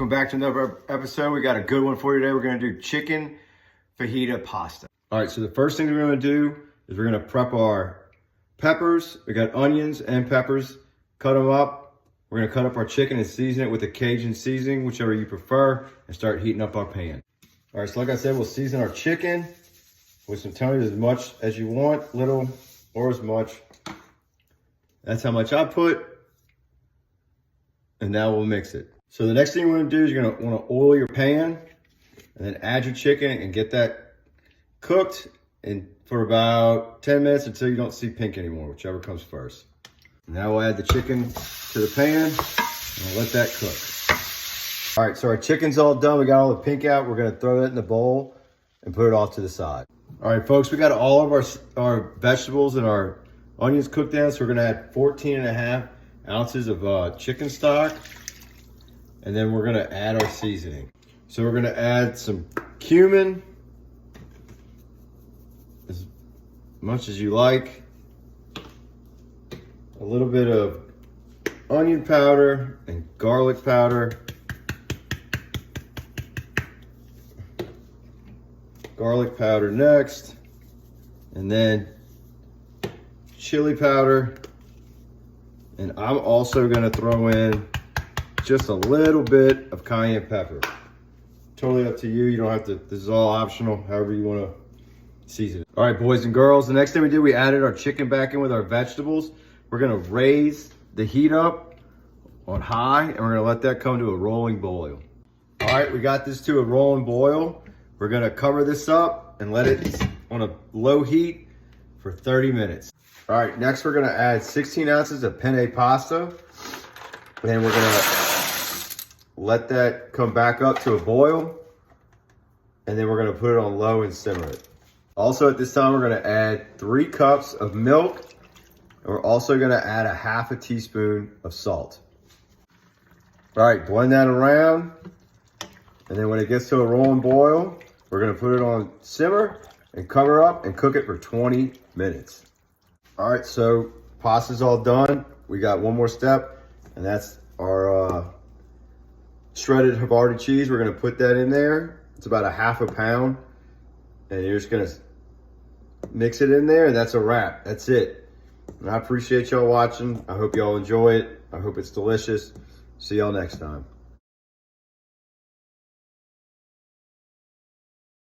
welcome back to another episode. We got a good one for you today. We're gonna do chicken fajita pasta. All right, so the first thing we're gonna do is we're gonna prep our peppers. We got onions and peppers, cut them up. We're gonna cut up our chicken and season it with a Cajun seasoning, whichever you prefer, and start heating up our pan. All right, so like I said, we'll season our chicken with some tonyas as much as you want, little or as much. That's how much I put. And now we'll mix it. So the next thing we're gonna do is you're gonna wanna oil your pan and then add your chicken and get that cooked for about 10 minutes until you don't see pink anymore, whichever comes first. Now we'll add the chicken to the pan and let that cook. All right, so our chicken's all done. We got all the pink out. We're gonna throw that in the bowl and put it off to the side. All right, folks, we got all of our vegetables and our onions cooked down. So we're gonna add 14.5 ounces of chicken stock, and then we're gonna add our seasoning. So we're gonna add some cumin, as much as you like, a little bit of onion powder and garlic powder, next, and then chili powder. And I'm also gonna throw in just a little bit of cayenne pepper. Totally up to you. You don't have to, this is all optional, however you wanna season it. All right, boys and girls, the next thing we did, we added our chicken back in with our vegetables. We're gonna raise the heat up on high, and we're gonna let that come to a rolling boil. All right, we got this to a rolling boil. We're gonna cover this up and let it on a low heat for 30 minutes. All right, next we're gonna add 16 ounces of penne pasta. And we're gonna let that come back up to a boil. And then we're gonna put it on low and simmer it. Also at this time, we're gonna add 3 cups of milk. And we're also gonna add a half a teaspoon of salt. All right, blend that around. And then when it gets to a rolling boil, we're gonna put it on simmer and cover up and cook it for 20 minutes. All right, so pasta's all done. We got one more step, and that's our shredded Havarti cheese. We're gonna put that in there. It's about a half a pound, and you're just gonna mix it in there, and that's a wrap. That's it. And I appreciate y'all watching. I hope y'all enjoy it. I hope it's delicious. See y'all next time.